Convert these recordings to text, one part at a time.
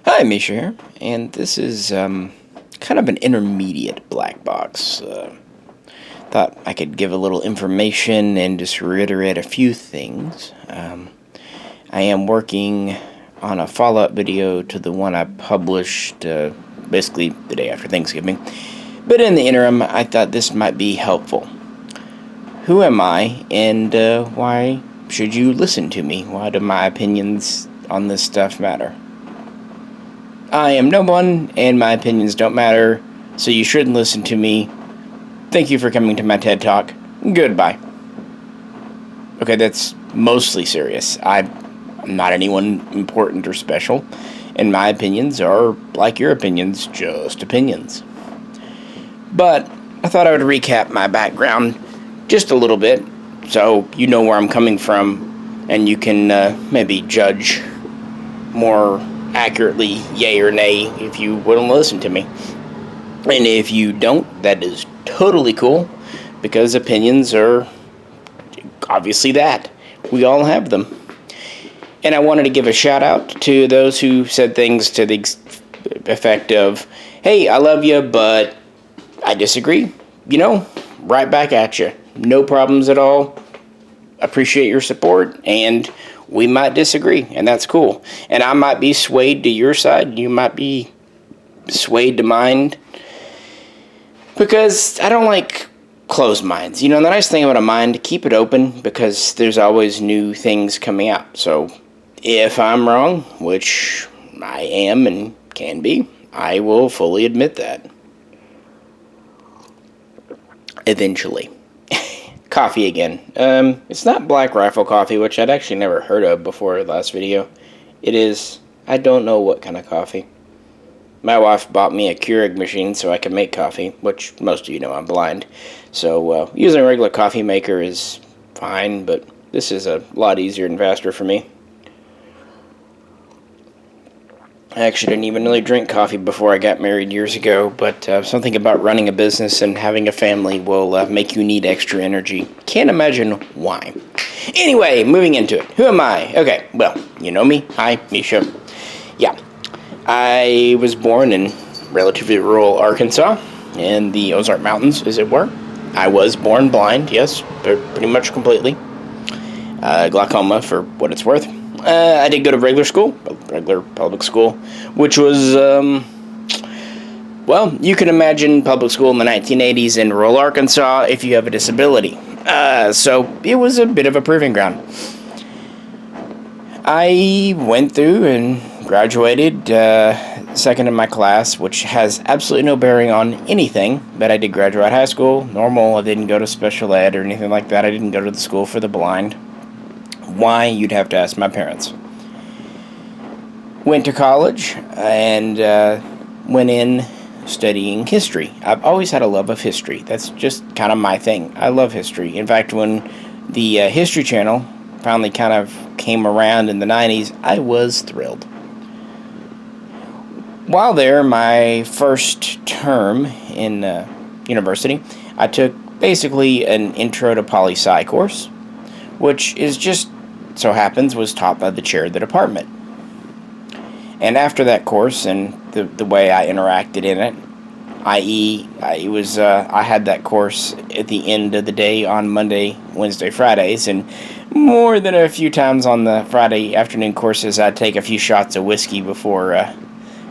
Hi, Misha here, and this is kind of an intermediate black box. Thought I could give a little information and just reiterate a few things. I am working on a follow-up video to the one I published basically the day after Thanksgiving, but in the interim, I thought this might be helpful. Who am I, and why should you listen to me? Why do my opinions on this stuff matter? I am no one, and my opinions don't matter, so you shouldn't listen to me. Thank you for coming to my TED Talk. Goodbye. Okay, that's mostly serious. I'm not anyone important or special, and my opinions are, like your opinions, just opinions. But I thought I would recap my background just a little bit, so you know where I'm coming from, and you can maybe judge more accurately, yay or nay, if you wouldn't listen to me. And if you don't, that is totally cool, because opinions are obviously that. We all have them. And I wanted to give a shout out to those who said things to the effect of, hey, I love you, but I disagree. You know, right back at you. No problems at all. Appreciate your support, and we might disagree, and that's cool. And I might be swayed to your side, you might be swayed to mine, because I don't like closed minds. You know, the nice thing about a mind, keep it open, because there's always new things coming out. So if I'm wrong, which I am and can be, I will fully admit that. Eventually. Coffee again. It's not Black Rifle coffee, which I'd actually never heard of before the last video. It is, I don't know what kind of coffee. My wife bought me a Keurig machine so I can make coffee, which most of you know I'm blind. So using a regular coffee maker is fine, but this is a lot easier and faster for me. I actually didn't even really drink coffee before I got married years ago, but something about running a business and having a family will make you need extra energy. Can't imagine why. Anyway, moving into it. Who am I? Okay, well, you know me. Hi, Misha. Yeah, I was born in relatively rural Arkansas, in the Ozark Mountains, as it were. I was born blind, yes, pretty much completely. Glaucoma, for what it's worth. I did go to regular public school, which was, well, you can imagine public school in the 1980s in rural Arkansas if you have a disability. So it was a bit of a proving ground. I went through and graduated second in my class, which has absolutely no bearing on anything, but I did graduate high school, normal. I didn't go to special ed or anything like that. I didn't go to the school for the blind. Why, you'd have to ask my parents. Went to college and went in studying history. I've always had a love of history. That's just kind of my thing. I love history. In fact, when the History Channel finally kind of came around in the 90s, I was thrilled. While there, my first term in university, I took basically an Intro to Poli-Sci course, which is just so happens was taught by the chair of the department. And after that course and the way I interacted in it, i.e., I had that course at the end of the day on Monday, Wednesday, Fridays, and more than a few times on the Friday afternoon courses, I'd take a few shots of whiskey before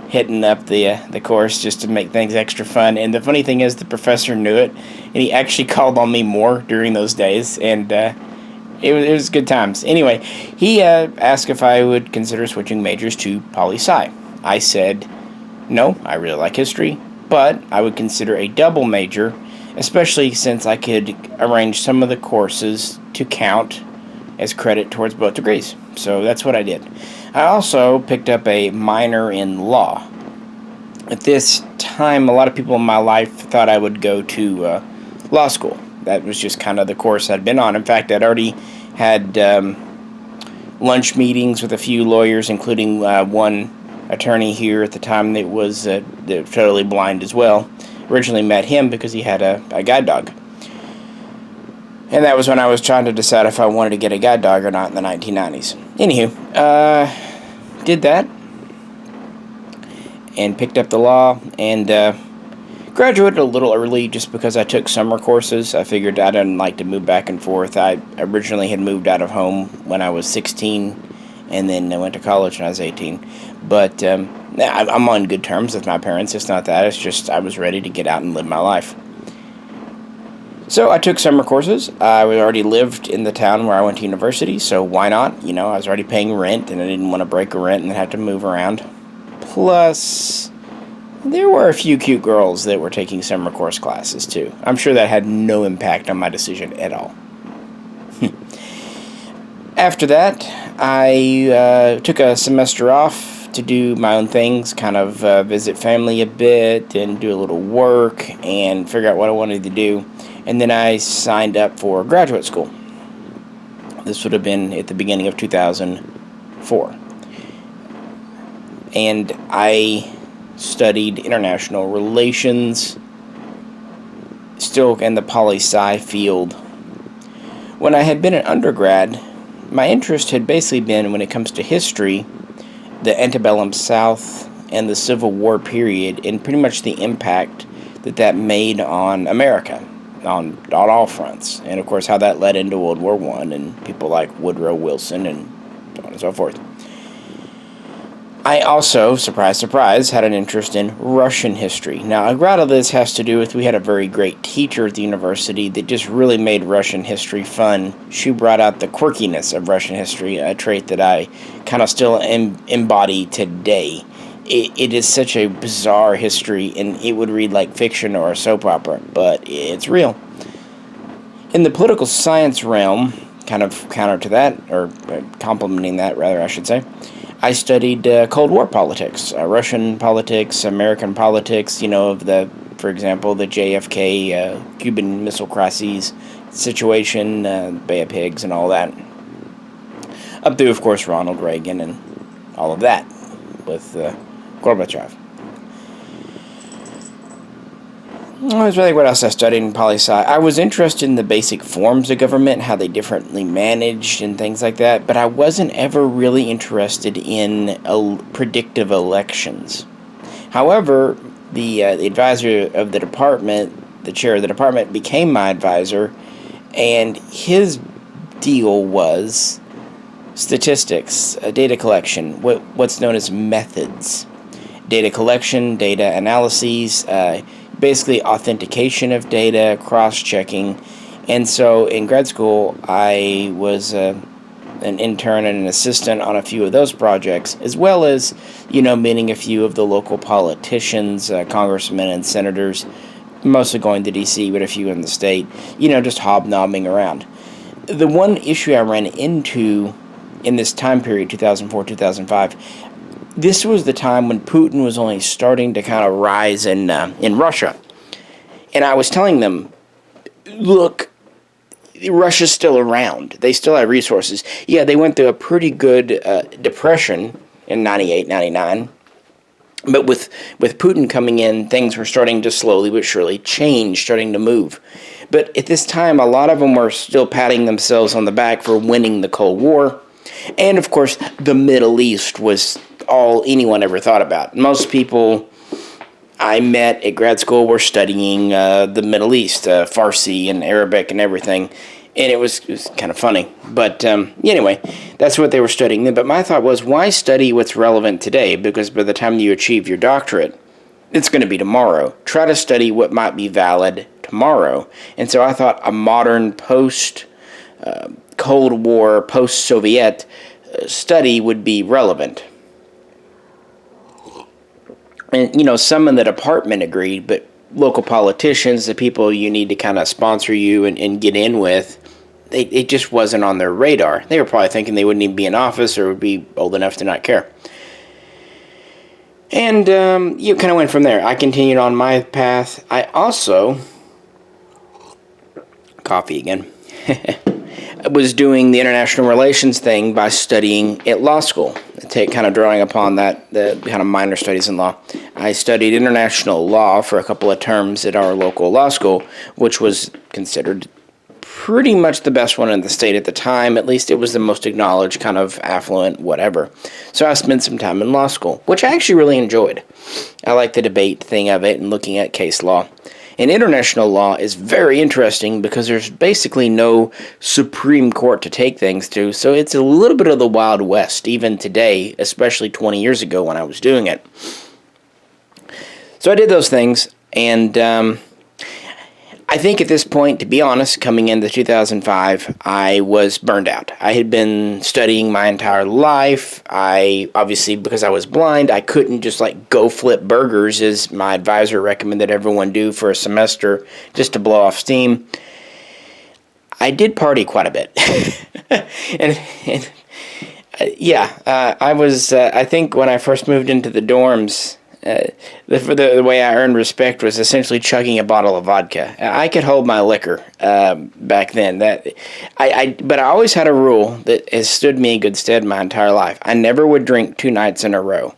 hitting up the course just to make things extra fun. And the funny thing is, the professor knew it, and he actually called on me more during those days, and it was good times. Anyway, he asked if I would consider switching majors to poli-sci. I said, no, I really like history, but I would consider a double major, especially since I could arrange some of the courses to count as credit towards both degrees. So that's what I did. I also picked up a minor in law. At this time, a lot of people in my life thought I would go to law school. That was just kind of the course I'd been on. In fact, I'd already had lunch meetings with a few lawyers, including one attorney here at the time that was totally blind as well. Originally met him because he had a guide dog. And that was when I was trying to decide if I wanted to get a guide dog or not in the 1990s. Anywho, did that. and picked up the law, and graduated a little early just because I took summer courses. I figured I didn't like to move back and forth. I originally had moved out of home when I was 16, and then I went to college when I was 18. But I'm on good terms with my parents. It's not that. It's just I was ready to get out and live my life. So I took summer courses. I already lived in the town where I went to university, so why not? You know, I was already paying rent, and I didn't want to break a rent and have to move around. Plus, there were a few cute girls that were taking summer course classes, too. I'm sure that had no impact on my decision at all. After that, I took a semester off to do my own things, kind of visit family a bit and do a little work and figure out what I wanted to do. And then I signed up for graduate school. This would have been at the beginning of 2004. And I studied international relations, still in the poli-sci field. When I had been an undergrad, my interest had basically been, when it comes to history, the antebellum South and the Civil War period, and pretty much the impact that made on America on all fronts, and of course how that led into World War I and people like Woodrow Wilson and so on and so forth. I also, surprise, surprise, had an interest in Russian history. Now, a lot of this has to do with we had a very great teacher at the university that just really made Russian history fun. She brought out the quirkiness of Russian history, a trait that I kind of still embody today. It is such a bizarre history, and it would read like fiction or a soap opera, but it's real. In the political science realm, kind of counter to that, or complementing that, rather, I should say, I studied Cold War politics, Russian politics, American politics, for example, the JFK Cuban Missile Crisis situation, Bay of Pigs and all that. Up through, of course, Ronald Reagan and all of that with Gorbachev. I was really what else I studied in poli-sci. I was interested in the basic forms of government, how they differently managed and things like that, but I wasn't ever really interested in predictive elections. However, the advisor of the department, the chair of the department, became my advisor, and his deal was statistics, data collection, what's known as methods. Data collection, data analyses, basically authentication of data, cross-checking. And so in grad school, I was an intern and an assistant on a few of those projects, as well as, meeting a few of the local politicians, congressmen and senators, mostly going to D.C., but a few in the state, just hobnobbing around. The one issue I ran into in this time period, 2004, 2005, this was the time when Putin was only starting to kind of rise in Russia. And I was telling them, look, Russia's still around. They still have resources. Yeah, they went through a pretty good depression in 98, 99. But with Putin coming in, things were starting to slowly but surely change, starting to move. But at this time, a lot of them were still patting themselves on the back for winning the Cold War. And, of course, the Middle East was all anyone ever thought about. Most people I met at grad school were studying the Middle East, Farsi and Arabic and everything, and it was kind of funny. But anyway, that's what they were studying then. But my thought was, why study what's relevant today? Because by the time you achieve your doctorate, it's going to be tomorrow. Try to study what might be valid tomorrow. And so I thought a modern post-Cold War, post-Soviet study would be relevant. And, some in the department agreed, but local politicians, the people you need to kind of sponsor you and get in with, it just wasn't on their radar. They were probably thinking they wouldn't even be in office or would be old enough to not care. And you kind of went from there. I continued on my path. I also, coffee again, I was doing the international relations thing by studying at law school. Kind of drawing upon that, the kind of minor studies in law. I studied international law for a couple of terms at our local law school, which was considered pretty much the best one in the state at the time. At least it was the most acknowledged, kind of affluent, whatever. So I spent some time in law school, which I actually really enjoyed. I like the debate thing of it and looking at case law. And international law is very interesting because there's basically no Supreme Court to take things to, so it's a little bit of the Wild West, even today, especially 20 years ago when I was doing it. So I did those things, and I think at this point, to be honest, coming into 2005, I was burned out. I had been studying my entire life. Obviously, because I was blind, I couldn't just go flip burgers as my advisor recommended everyone do for a semester just to blow off steam. I did party quite a bit. I think when I first moved into the dorms, the way I earned respect was essentially chugging a bottle of vodka. I could hold my liquor back then. But I always had a rule that has stood me in good stead my entire life. I never would drink 2 nights in a row.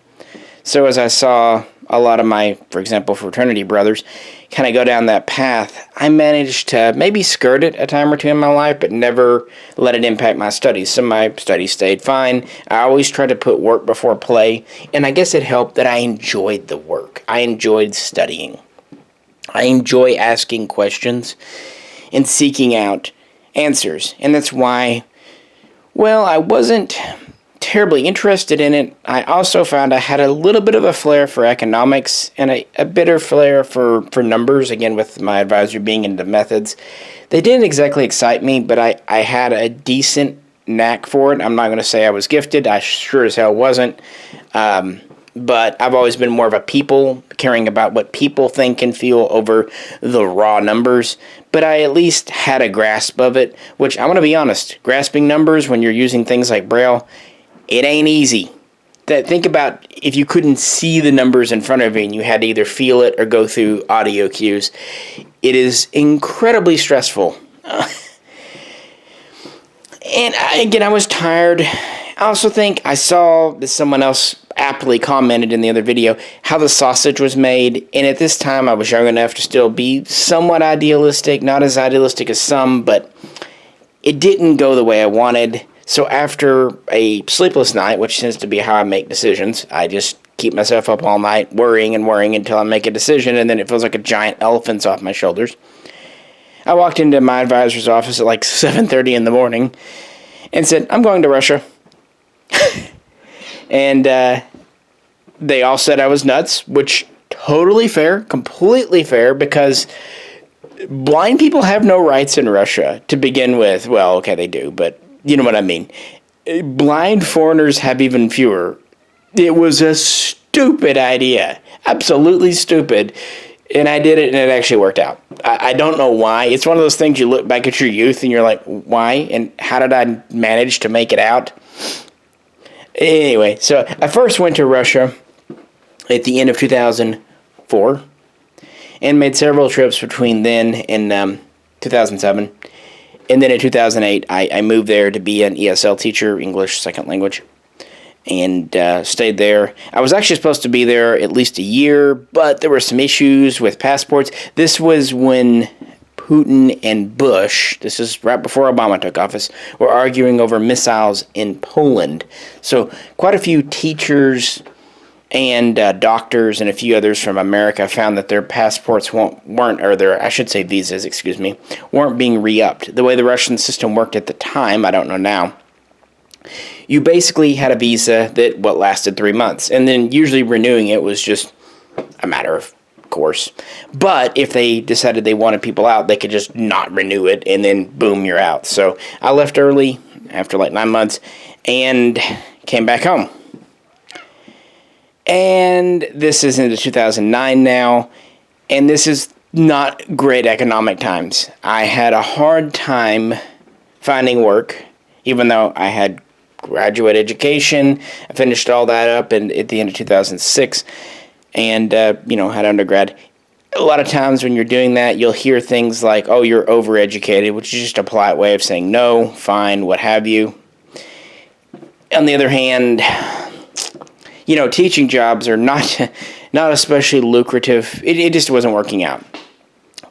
So as I saw a lot of my, for example, fraternity brothers kind of go down that path, I managed to maybe skirt it a time or two in my life, but never let it impact my studies. So my studies stayed fine. I always tried to put work before play, and I guess it helped that I enjoyed the work. I enjoyed studying. I enjoy asking questions and seeking out answers, and that's why, I wasn't terribly interested in it. I also found I had a little bit of a flair for economics and a bitter flair for numbers, again with my advisor being into methods. They didn't exactly excite me, but I had a decent knack for it. I'm not going to say I was gifted. I sure as hell wasn't. But I've always been more of a people, caring about what people think and feel over the raw numbers. But I at least had a grasp of it, which I want to be honest, grasping numbers when you're using things like Braille, it ain't easy. Think about if you couldn't see the numbers in front of you and you had to either feel it or go through audio cues. It is incredibly stressful. I was tired. I also think I saw that someone else aptly commented in the other video how the sausage was made, and at this time I was young enough to still be somewhat idealistic, not as idealistic as some, but it didn't go the way I wanted. So after a sleepless night, which tends to be how I make decisions, I just keep myself up all night worrying until I make a decision, and then it feels like a giant elephant's off my shoulders. I walked into my advisor's office at 7:30 in the morning and said, I'm going to Russia. And they all said I was nuts, which totally fair, completely fair, because blind people have no rights in Russia to begin with. Well, okay, they do, but you know what I mean. Blind foreigners have even fewer. It was a stupid idea. Absolutely stupid. And I did it, and it actually worked out. I don't know why. It's one of those things you look back at your youth, and you're like, why? And how did I manage to make it out? Anyway, so I first went to Russia at the end of 2004 and made several trips between then and 2007. And then in 2008, I moved there to be an ESL teacher, English second language, and stayed there. I was actually supposed to be there at least a year, but there were some issues with passports. This was when Putin and Bush, this is right before Obama took office, were arguing over missiles in Poland. So quite a few teachers and doctors and a few others from America found that their passports weren't being re-upped. The way the Russian system worked at the time, I don't know now, you basically had a visa that lasted 3 months, and then usually renewing it was just a matter of course. But if they decided they wanted people out, they could just not renew it, and then boom, you're out. So I left early after 9 months and came back home. And this is into 2009 now, and this is not great economic times. I had a hard time finding work, even though I had graduate education. I finished all that up at the end of 2006, and had undergrad. A lot of times when you're doing that, you'll hear things like, oh, you're overeducated, which is just a polite way of saying no, fine, what have you. On the other hand, teaching jobs are not especially lucrative. It just wasn't working out.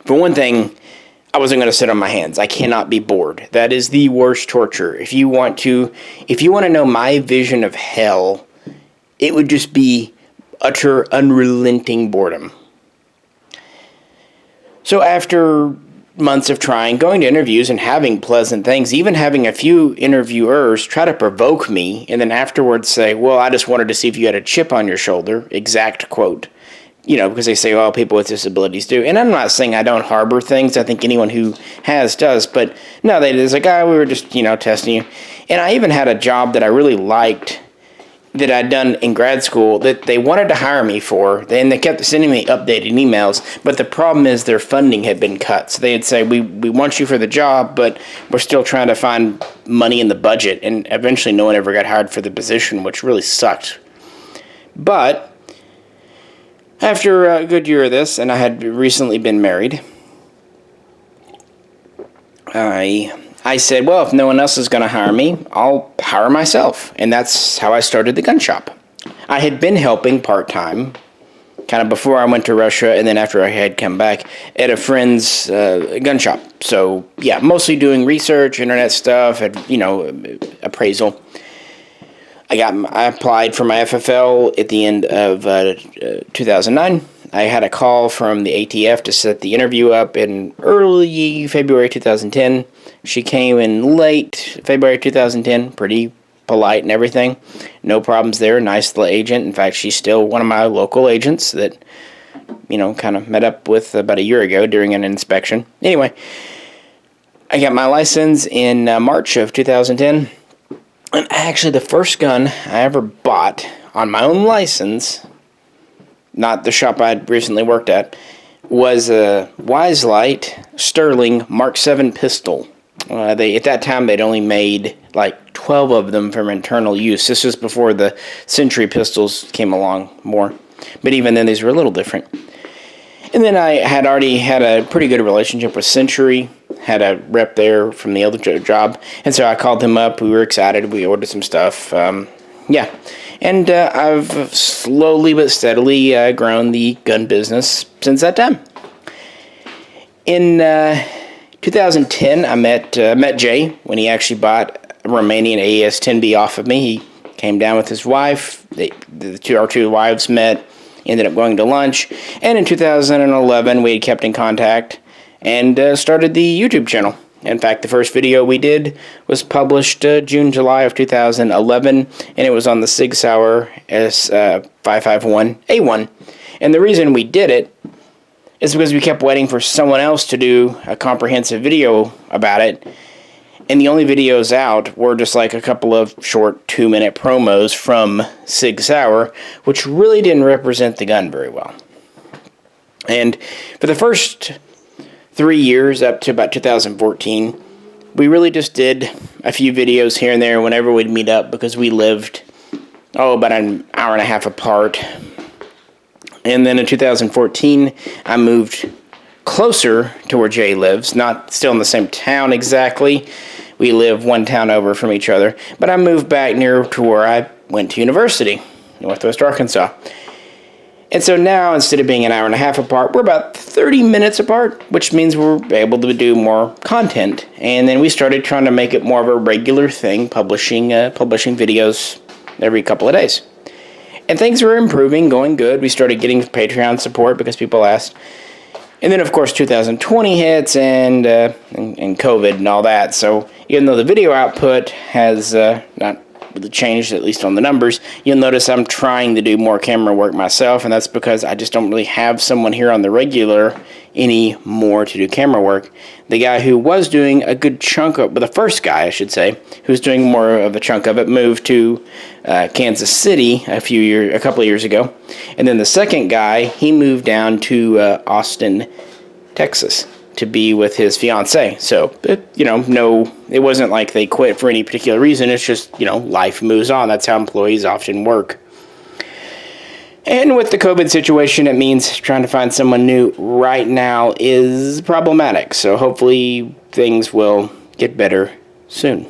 For one thing, I wasn't going to sit on my hands. I cannot be bored. That is the worst torture. If you want to know my vision of hell, it would just be utter, unrelenting boredom. So after months of trying, going to interviews and having pleasant things, even having a few interviewers try to provoke me, and then afterwards say, well, I just wanted to see if you had a chip on your shoulder, exact quote. Because they say, well, people with disabilities do. And I'm not saying I don't harbor things. I think anyone who has does. But no, it's like, we were just, testing you. And I even had a job that I really liked that I'd done in grad school that they wanted to hire me for. And they kept sending me updated emails. But the problem is their funding had been cut. So they'd say, we want you for the job, but we're still trying to find money in the budget. And eventually no one ever got hired for the position, which really sucked. But after a good year of this, and I had recently been married, I said, well, if no one else is going to hire me, I'll hire myself. And that's how I started the gun shop. I had been helping part-time, kind of before I went to Russia, and then after I had come back, at a friend's gun shop. So, yeah, mostly doing research, internet stuff, appraisal. I applied for my FFL at the end of 2009. I had a call from the ATF to set the interview up in early February 2010. She came in late February 2010, pretty polite and everything. No problems there, nice little agent. In fact, she's still one of my local agents that, kind of met up with about a year ago during an inspection. Anyway, I got my license in March of 2010. And actually, the first gun I ever bought on my own license, not the shop I'd recently worked at, was a Wiselight Sterling Mark 7 pistol. At that time, they'd only made like 12 of them for internal use. This was before the Century pistols came along more. But even then, these were a little different. And then I had already had a pretty good relationship with Century. Had a rep there from the other job. And so I called them up. We were excited. We ordered some stuff. And I've slowly but steadily grown the gun business since that time. In 2010, I met Jay when he actually bought a Romanian AES-10B off of me. He came down with his wife. Our two wives met, ended up going to lunch. And in 2011, we had kept in contact and started the YouTube channel. In fact, the first video we did was published July of 2011, and it was on the Sig Sauer S551A1. And the reason we did it is because we kept waiting for someone else to do a comprehensive video about it, and the only videos out were just like a couple of short 2-minute promos from Sig Sauer, which really didn't represent the gun very well. And for the first 3 years, up to about 2014, we really just did a few videos here and there whenever we'd meet up, because we lived, about an hour and a half apart. And then in 2014, I moved closer to where Jay lives, not still in the same town exactly. We live one town over from each other, but I moved back near to where I went to university, Northwest Arkansas. And so now, instead of being an hour and a half apart, we're about 30 minutes apart, which means we're able to do more content. And then we started trying to make it more of a regular thing, publishing videos every couple of days. And things were improving, going good. We started getting Patreon support because people asked. And then, of course, 2020 hits and COVID and all that. So even though the video output has not really changed, at least on the numbers, you'll notice I'm trying to do more camera work myself, and that's because I just don't really have someone here on the regular anymore to do camera work. The guy who was doing a good chunk of, the first guy, I should say, who was doing more of a chunk of it, moved to Kansas City a couple of years ago. And then the second guy, he moved down to Austin, Texas, to be with his fiance. So, it wasn't like they quit for any particular reason. It's just, life moves on. That's how employees often work. And with the COVID situation, it means trying to find someone new right now is problematic. So hopefully things will get better soon.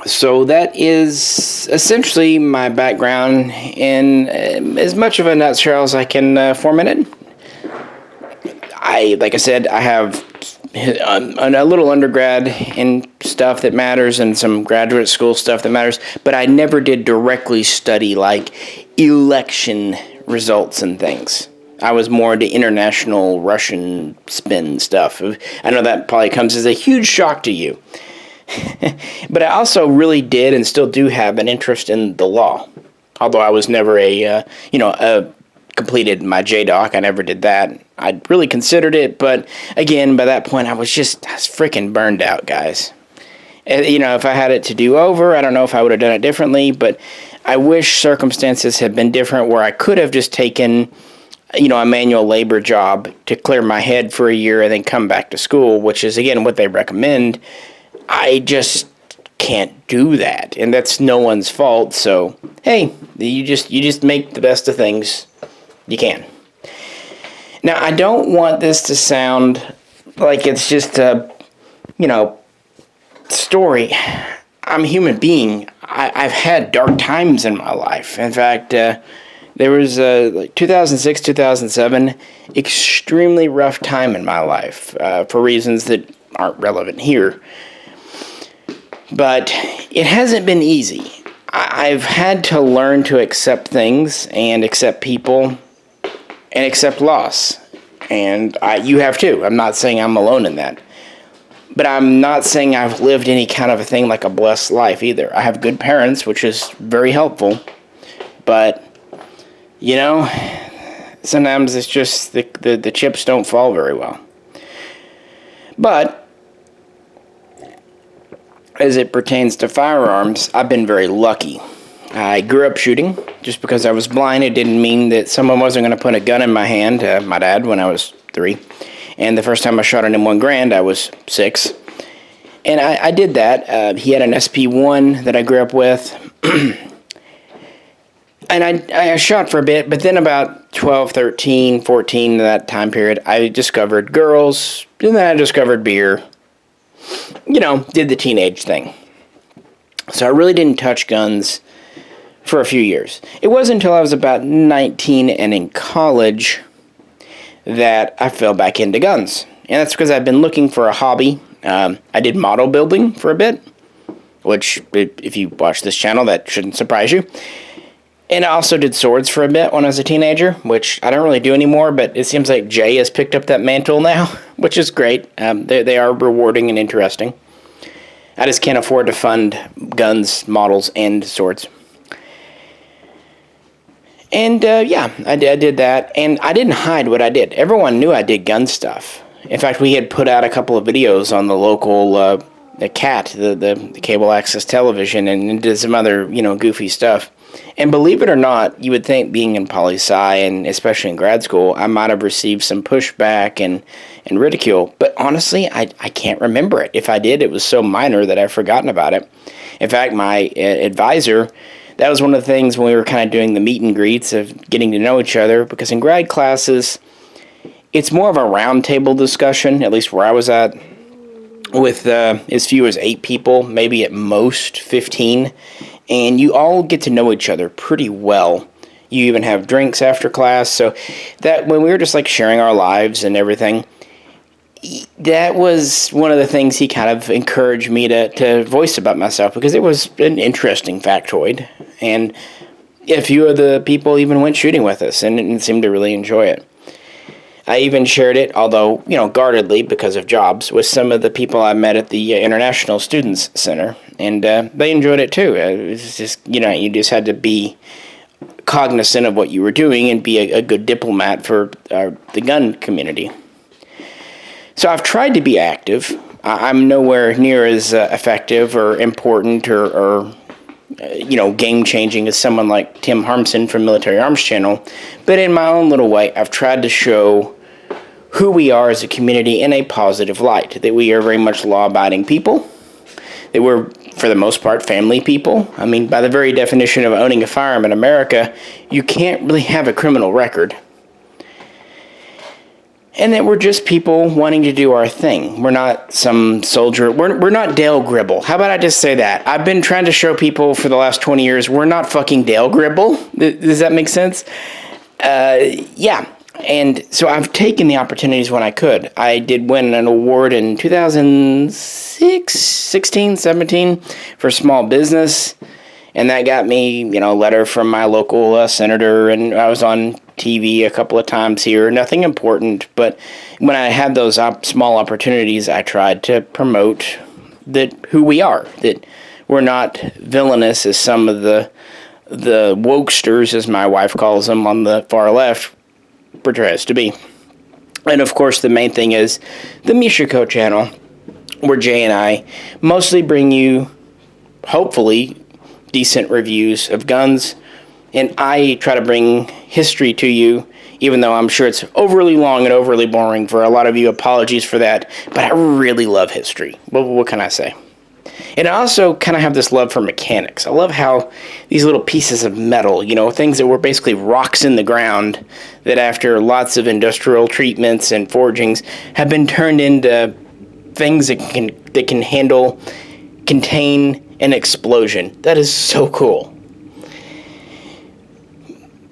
So that is essentially my background in as much of a nutshell as I can form it in. like I said, I have a little undergrad and stuff that matters and some graduate school stuff that matters, but I never did directly study like election results and things. I was more into international Russian spin stuff. I know that probably comes as a huge shock to you. But I also really did and still do have an interest in the law. Although I was never completed my JDoc. I never did that. I really considered it, but again, by that point, I was freaking burned out, guys. If I had it to do over, I don't know if I would have done it differently, but I wish circumstances had been different where I could have just taken, a manual labor job to clear my head for a year and then come back to school, which is, again, what they recommend. I just can't do that, and that's no one's fault, so, hey, you just make the best of things you can. Now, I don't want this to sound like it's just a, story. I'm a human being. I've had dark times in my life. In fact, there was 2006, 2007, extremely rough time in my life for reasons that aren't relevant here. But it hasn't been easy. I've had to learn to accept things and accept people and accept loss. And you have too. I'm not saying I'm alone in that. But I'm not saying I've lived any kind of a thing like a blessed life either. I have good parents, which is very helpful. But, sometimes it's just the chips don't fall very well. But as it pertains to firearms, I've been very lucky. I grew up shooting. Just because I was blind, it didn't mean that someone wasn't going to put a gun in my hand. My dad, when I was 3. And the first time I shot an M1 Garand, I was 6. And I did that. He had an SP1 that I grew up with. And I shot for a bit, but then about 12, 13, 14, that time period, I discovered girls, and then I discovered beer. Did the teenage thing. So I really didn't touch guns for a few years. It wasn't until I was about 19 and in college that I fell back into guns. And that's because I've been looking for a hobby. I did model building for a bit, which, if you watch this channel, that shouldn't surprise you. And I also did swords for a bit when I was a teenager, which I don't really do anymore, but it seems like Jay has picked up that mantle now, which is great. They are rewarding and interesting. I just can't afford to fund guns, models, and swords. And, I did that, and I didn't hide what I did. Everyone knew I did gun stuff. In fact, we had put out a couple of videos on the local, the CAT, the cable access television, and did some other, goofy stuff. And believe it or not, you would think being in poli-sci, and especially in grad school, I might have received some pushback and ridicule. But honestly, I can't remember it. If I did, it was so minor that I've forgotten about it. In fact, my advisor, that was one of the things when we were kind of doing the meet and greets of getting to know each other, because in grad classes, it's more of a roundtable discussion, at least where I was at, with as few as 8 people, maybe at most 15, and you all get to know each other pretty well. You even have drinks after class, so that when we were just like sharing our lives and everything, that was one of the things he kind of encouraged me to voice about myself, because it was an interesting factoid, and a few of the people even went shooting with us and seemed to really enjoy it. I even shared it, although, guardedly because of jobs, with some of the people I met at the International Students Center, and they enjoyed it too. It was just, you just had to be cognizant of what you were doing and be a good diplomat for the gun community. So I've tried to be active. I'm nowhere near as effective or important or game-changing as someone like Tim Harmson from Military Arms Channel. But in my own little way, I've tried to show who we are as a community in a positive light. That we are very much law-abiding people. That we're, for the most part, family people. I mean, by the very definition of owning a firearm in America, you can't really have a criminal record. And that we're just people wanting to do our thing. We're not some soldier. We're not Dale Gribble. How about I just say that? I've been trying to show people for the last 20 years we're not fucking Dale Gribble. Does that make sense? Yeah. And so I've taken the opportunities when I could. I did win an award in 2006, 16, 17 for small business. And that got me, a letter from my local senator, and I was on TV a couple of times here. Nothing important, but when I had those small opportunities, I tried to promote that who we are, that we're not villainous as some of the wokesters, as my wife calls them, on the far left portray us to be. And of course, the main thing is the Mishaco channel, where Jay and I mostly bring you, hopefully, decent reviews of guns, and I try to bring history to you, even though I'm sure it's overly long and overly boring for a lot of you. Apologies for that, but I really love history. What can I say? And I also kind of have this love for mechanics. I love how these little pieces of metal, things that were basically rocks in the ground, that after lots of industrial treatments and forgings have been turned into things that can contain an explosion. That is so cool.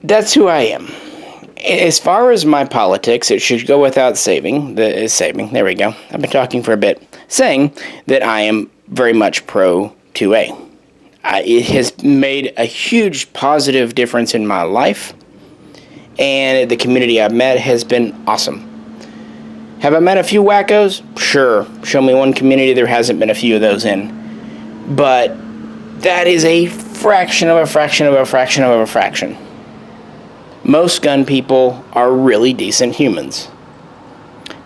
That's who I am. As far as my politics, it should go without saying. There we go. I've been talking for a bit. Saying that I am very much pro 2A. It has made a huge positive difference in my life, and the community I've met has been awesome. Have I met a few wackos? Sure. Show me one community there hasn't been a few of those in. But that is a fraction of a fraction of a fraction of a fraction. Most gun people are really decent humans.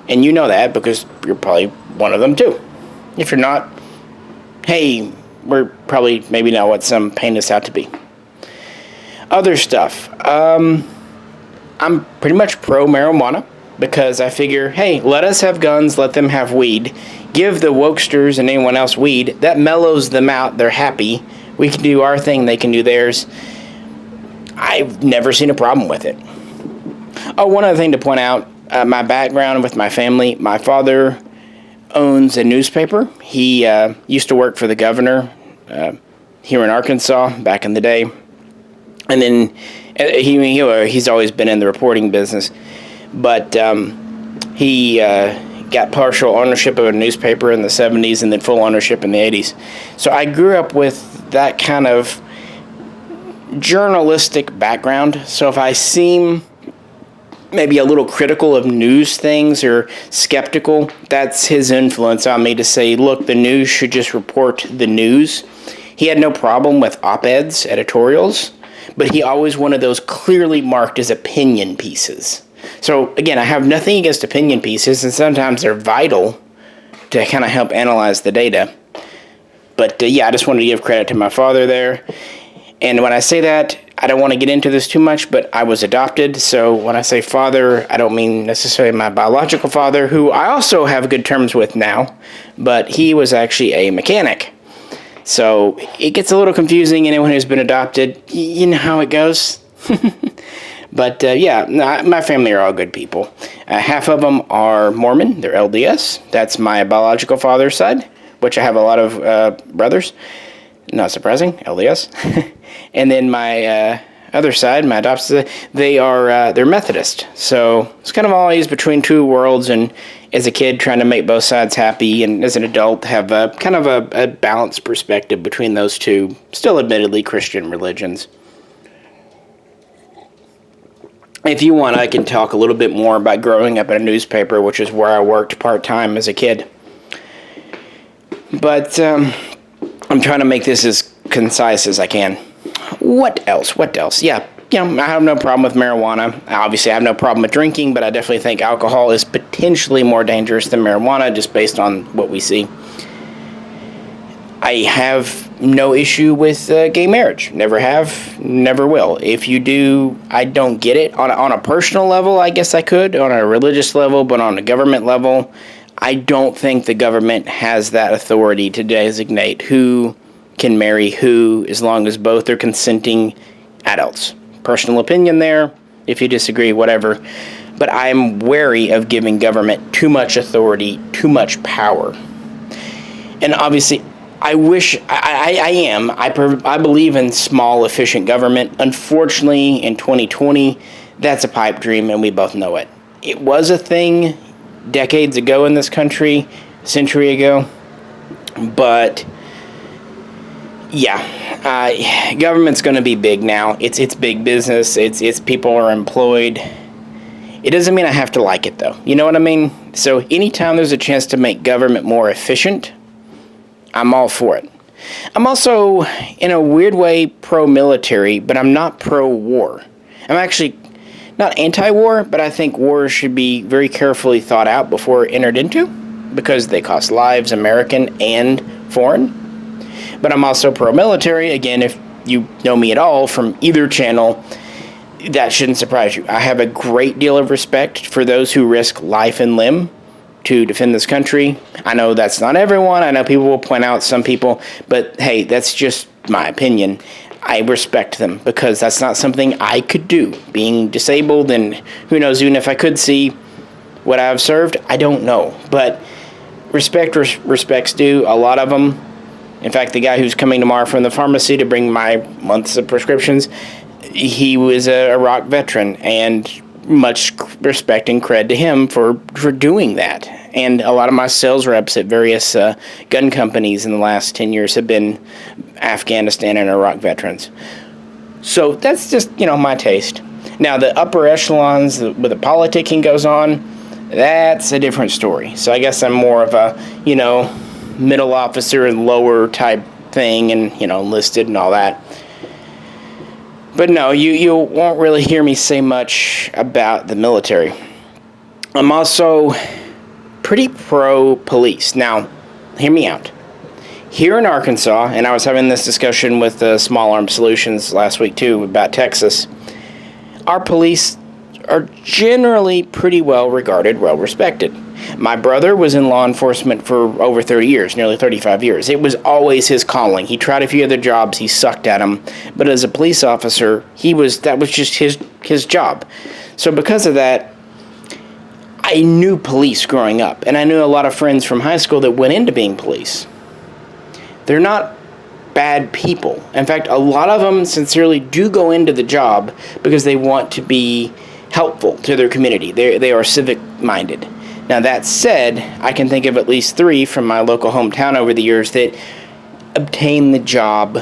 And you know that because you're probably one of them too. If you're not, hey, we're probably maybe not what some paint us out to be. Other stuff. I'm pretty much pro marijuana because I figure, hey, let us have guns, let them have weed. Give the wokesters and anyone else weed. That mellows them out. They're happy. We can do our thing. They can do theirs. I've never seen a problem with it. Oh, one other thing to point out. My background with my family. My father owns a newspaper. He used to work for the governor here in Arkansas back in the day. And then he's always been in the reporting business. But he got partial ownership of a newspaper in the 70s and then full ownership in the 80s. So I grew up with that kind of journalistic background. So if I seem maybe a little critical of news things or skeptical, that's his influence on me to say, look, the news should just report the news. He had no problem with op-eds, editorials, but he always wanted those clearly marked as opinion pieces. So, again, I have nothing against opinion pieces, and sometimes they're vital to kind of help analyze the data. But, I just wanted to give credit to my father there. And when I say that, I don't want to get into this too much, but I was adopted. So when I say father, I don't mean necessarily my biological father, who I also have good terms with now, but he was actually a mechanic. So it gets a little confusing. Anyone who's been adopted, you know how it goes. But, my family are all good people. Half of them are Mormon. They're LDS. That's my biological father's side, which I have a lot of brothers. Not surprising, LDS. And then my other side, my adopted side, they're Methodist. So it's kind of always between two worlds, and as a kid trying to make both sides happy, and as an adult have a kind of a balanced perspective between those two, still admittedly Christian religions. If you want, I can talk a little bit more about growing up in a newspaper, which is where I worked part-time as a kid. But I'm trying to make this as concise as I can. What else? Yeah, I have no problem with marijuana. Obviously, I have no problem with drinking, but I definitely think alcohol is potentially more dangerous than marijuana, just based on what we see. I have no issue with gay marriage. Never have, never will. If you do, I don't get it. On a personal level, I guess I could. On a religious level, but on a government level, I don't think the government has that authority to designate who can marry who, as long as both are consenting adults. Personal opinion there. If you disagree, whatever. But I'm wary of giving government too much authority, too much power. And obviously, I believe in small, efficient government. Unfortunately, in 2020, That's a pipe dream, and we both know it. It was a thing decades ago in this country, a century ago, but yeah, government's going to be big now. It's big business. It's people are employed. It doesn't mean I have to like it, though. You know what I mean? So anytime there's a chance to make government more efficient, I'm all for it. I'm also, in a weird way, pro-military, but I'm not pro-war. I'm actually not anti-war, but I think wars should be very carefully thought out before entered into, because they cost lives, American and foreign. But I'm also pro-military. Again, if you know me at all from either channel, that shouldn't surprise you. I have a great deal of respect for those who risk life and limb to defend this country. I know that's not everyone. I know people will point out some people, but hey, that's just my opinion. I respect them because that's not something I could do. Being disabled, and who knows, even if I could see what I've served, I don't know. But respect's due, a lot of them. In fact, the guy who's coming tomorrow from the pharmacy to bring my months of prescriptions, he was a Iraq veteran, and much respect and cred to him for doing that. And a lot of my sales reps at various gun companies in the last 10 years have been Afghanistan and Iraq veterans. So that's just, my taste. Now, the upper echelons, where the politicking goes on, that's a different story. So I guess I'm more of a, middle officer and lower type thing, and, enlisted and all that. But no, you won't really hear me say much about the military. I'm also pretty pro-police. Now, hear me out. Here in Arkansas, and I was having this discussion with Small Arms Solutions last week too about Texas, our police are generally pretty well regarded, well respected. My brother was in law enforcement for over 30 years, nearly 35 years. It was always his calling. He tried a few other jobs, he sucked at them, but as a police officer, that was just his job. So because of that, I knew police growing up, and I knew a lot of friends from high school that went into being police. They're not bad people. In fact, a lot of them sincerely do go into the job because they want to be helpful to their community. They are civic-minded. Now, that said, I can think of at least 3 from my local hometown over the years that obtained the job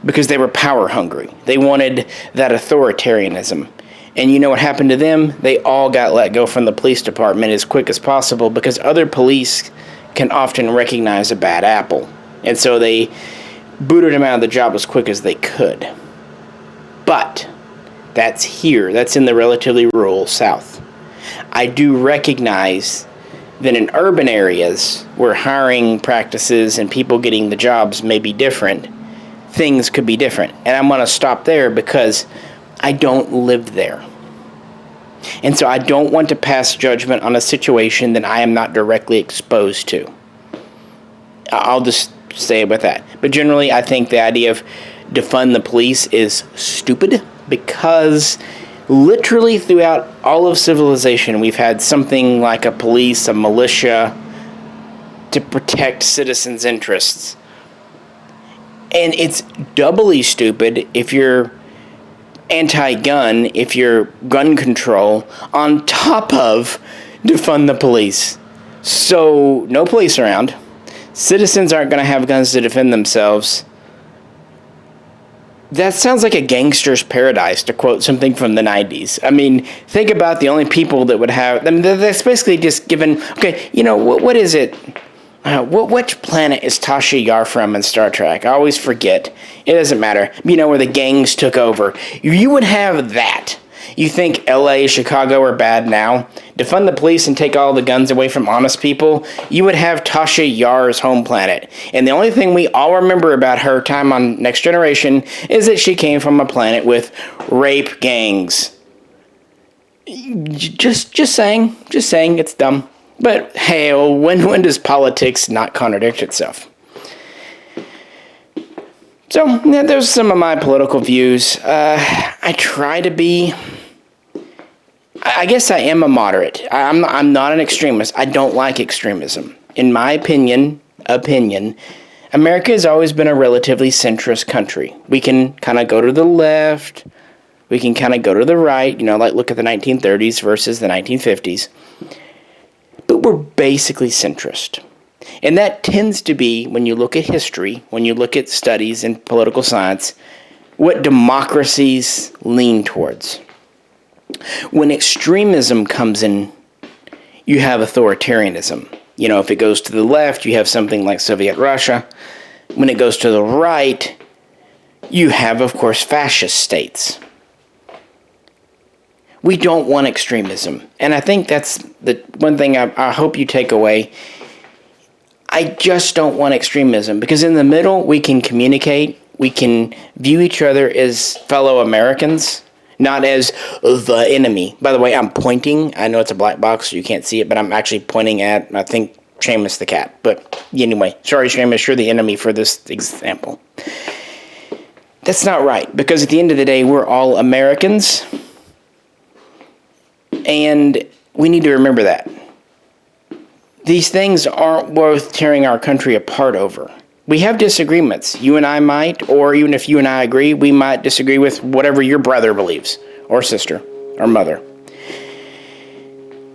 because they were power-hungry. They wanted that authoritarianism. And you know what happened to them? They all got let go from the police department as quick as possible because other police can often recognize a bad apple. And so they booted them out of the job as quick as they could. But that's here. That's in the relatively rural South. I do recognize that in urban areas where hiring practices and people getting the jobs may be different, things could be different. And I'm going to stop there because I don't live there. And so I don't want to pass judgment on a situation that I am not directly exposed to. I'll just say it with that. But generally, I think the idea of defund the police is stupid because literally throughout all of civilization, we've had something like a police, a militia, to protect citizens' interests. And it's doubly stupid if you're anti-gun, if you're gun control, on top of defund the police. So, no police around. Citizens aren't going to have guns to defend themselves. That sounds like a gangster's paradise, to quote something from the 90s. I mean, think about the only people that would have... I mean, that's basically just given... Okay, what is it? Which planet is Tasha Yar from in Star Trek? I always forget. It doesn't matter. Where the gangs took over. You would have that. You think LA, Chicago are bad now? Defund the police and take all the guns away from honest people? You would have Tasha Yar's home planet. And the only thing we all remember about her time on Next Generation is that she came from a planet with rape gangs. Just saying. Just saying, it's dumb. But hey, when does politics not contradict itself? So, yeah, there's some of my political views. I try to be... I guess I am a moderate. I'm not an extremist. I don't like extremism. In my opinion, America has always been a relatively centrist country. We can kind of go to the left We can kind of go to the right, like look at the 1930s versus the 1950s. But we're basically centrist. And that tends to be, when you look at history, when you look at studies in political science, what democracies lean towards. When extremism comes in, you have authoritarianism. If it goes to the left, you have something like Soviet Russia. When it goes to the right, you have, of course, fascist states. We don't want extremism. And I think that's the one thing I hope you take away. I just don't want extremism, because in the middle, we can communicate. We can view each other as fellow Americans, not as the enemy. By the way, I'm pointing. I know it's a black box, so you can't see it, but I'm actually pointing at, I think, Seamus the cat. But anyway, sorry, Seamus, you're the enemy for this example. That's not right, because at the end of the day, we're all Americans, and we need to remember that. These things aren't worth tearing our country apart over. We have disagreements. You and I might, or even if you and I agree, we might disagree with whatever your brother believes, or sister, or mother.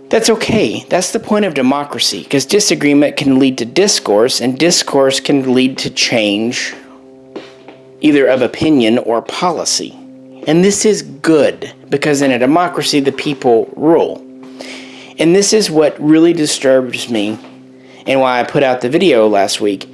That's okay. That's the point of democracy, because disagreement can lead to discourse, and discourse can lead to change, either of opinion or policy. And this is good, because in a democracy, the people rule. And this is what really disturbs me, and why I put out the video last week.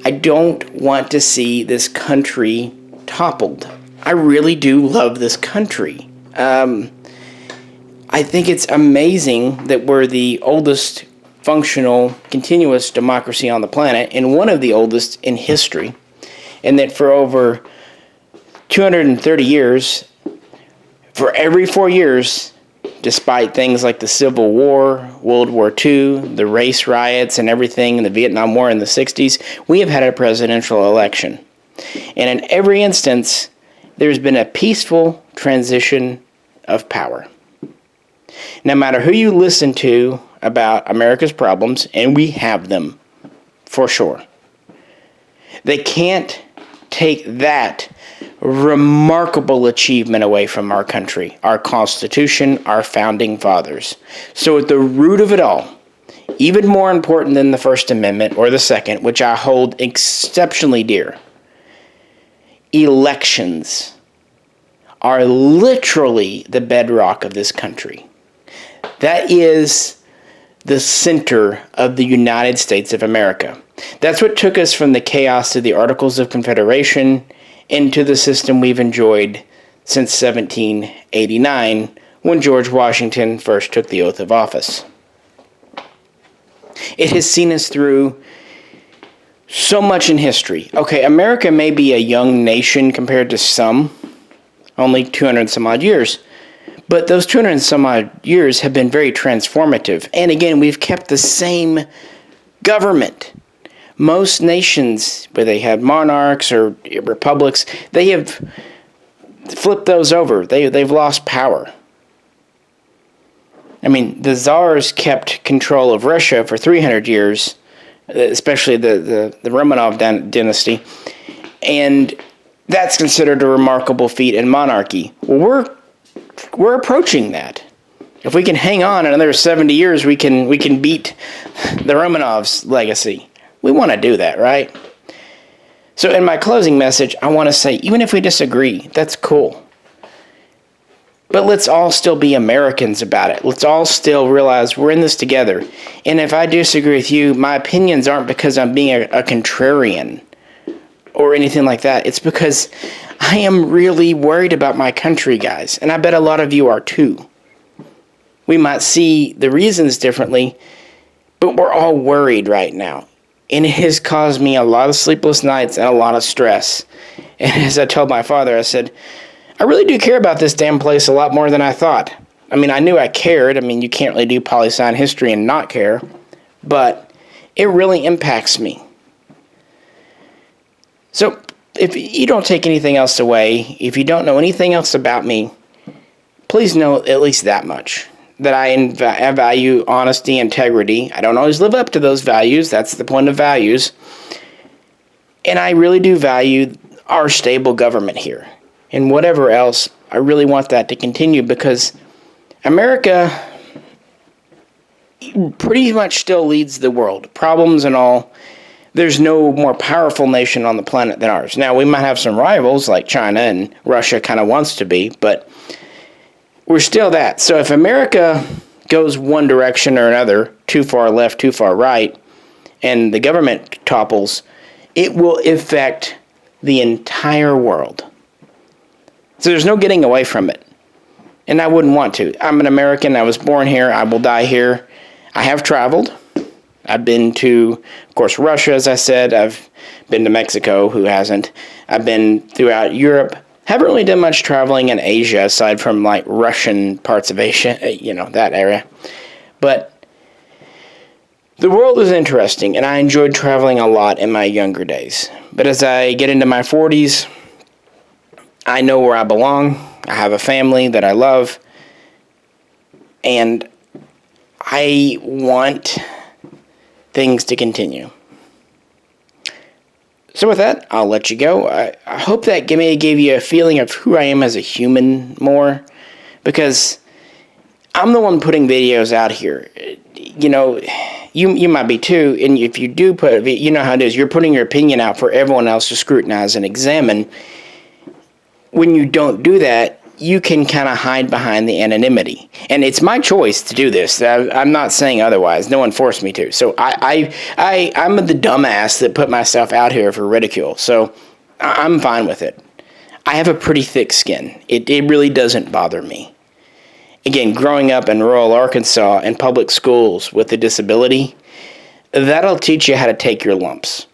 I don't want to see this country toppled. I really do love this country. I think it's amazing that we're the oldest functional, continuous democracy on the planet, and one of the oldest in history, and that for over 230 years, for every 4 years, despite things like the Civil War, World War II, the race riots and everything, and the Vietnam War in the 60s, we have had a presidential election. And in every instance, there's been a peaceful transition of power. No matter who you listen to about America's problems, and we have them, for sure, they can't take that remarkable achievement away from our country, our Constitution, our founding fathers. So at the root of it all, even more important than the First Amendment or the Second, which I hold exceptionally dear, elections are literally the bedrock of this country. That is the center of the United States of America. That's what took us from the chaos of the Articles of Confederation into the system we've enjoyed since 1789, when George Washington first took the oath of office. It has seen us through so much in history. Okay, America may be a young nation compared to some, only 200 and some odd years, but those 200 and some odd years have been very transformative. And again, we've kept the same government. Most nations, where they have monarchs or republics, they have flipped those over. They've lost power. I mean, the czars kept control of Russia for 300 years, especially the Romanov dynasty, and that's considered a remarkable feat in monarchy. Well, we're approaching that. If we can hang on another 70 years, we can beat the Romanovs' legacy. We want to do that, right? So in my closing message, I want to say, even if we disagree, that's cool. But let's all still be Americans about it. Let's all still realize we're in this together. And if I disagree with you, my opinions aren't because I'm being a contrarian or anything like that. It's because I am really worried about my country, guys. And I bet a lot of you are too. We might see the reasons differently, but we're all worried right now. And it has caused me a lot of sleepless nights and a lot of stress. And as I told my father, I said, I really do care about this damn place a lot more than I thought. I mean, I knew I cared. I mean, you can't really do poli-sci history and not care. But it really impacts me. So if you don't take anything else away, if you don't know anything else about me, please know at least that much. That I value honesty, integrity. I don't always live up to those values. That's the point of values. And I really do value our stable government here. And whatever else, I really want that to continue because America pretty much still leads the world. Problems and all. There's no more powerful nation on the planet than ours. Now, we might have some rivals like China, and Russia kind of wants to be, but we're still that. So if America goes one direction or another, too far left, too far right, and the government topples, it will affect the entire world. So there's no getting away from it. And I wouldn't want to. I'm an American. I was born here. I will die here. I have traveled. I've been to, of course, Russia, as I said. I've been to Mexico. Who hasn't? I've been throughout Europe. Haven't really done much traveling in Asia, aside from, like, Russian parts of Asia, that area. But the world is interesting, and I enjoyed traveling a lot in my younger days. But as I get into my 40s, I know where I belong. I have a family that I love. And I want things to continue. So with that, I'll let you go. I hope that maybe gave you a feeling of who I am as a human more, because I'm the one putting videos out here. You might be too, and if you do put, you know how it is, you're putting your opinion out for everyone else to scrutinize and examine. When you don't do that, you can kind of hide behind the anonymity. And it's my choice to do this. I'm not saying otherwise. No one forced me to. So I'm the dumbass that put myself out here for ridicule. So I'm fine with it. I have a pretty thick skin. It really doesn't bother me. Again, growing up in rural Arkansas in public schools with a disability, that'll teach you how to take your lumps.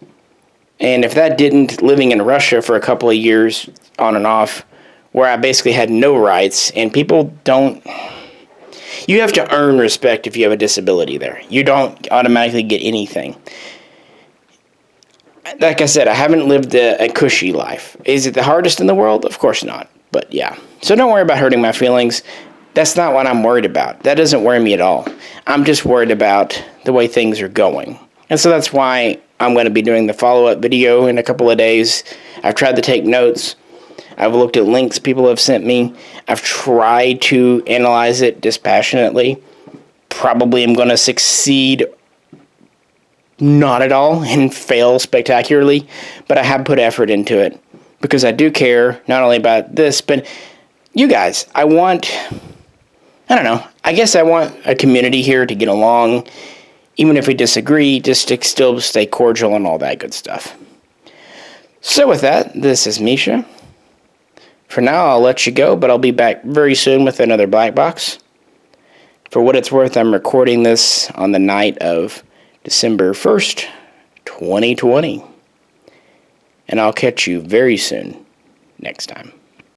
And if that didn't, living in Russia for a couple of years on and off, where I basically had no rights, and people don't... You have to earn respect if you have a disability there. You don't automatically get anything. Like I said, I haven't lived a cushy life. Is it the hardest in the world? Of course not. But yeah. So don't worry about hurting my feelings. That's not what I'm worried about. That doesn't worry me at all. I'm just worried about the way things are going. And so that's why I'm going to be doing the follow-up video in a couple of days. I've tried to take notes. I've looked at links people have sent me. I've tried to analyze it dispassionately. Probably am going to succeed not at all and fail spectacularly, but I have put effort into it because I do care not only about this, but you guys. I don't know, I guess I want a community here to get along, even if we disagree, just to still stay cordial and all that good stuff. So with that, this is Misha. For now, I'll let you go, but I'll be back very soon with another Blackbox. For what it's worth, I'm recording this on the night of December 1st, 2020. And I'll catch you very soon next time.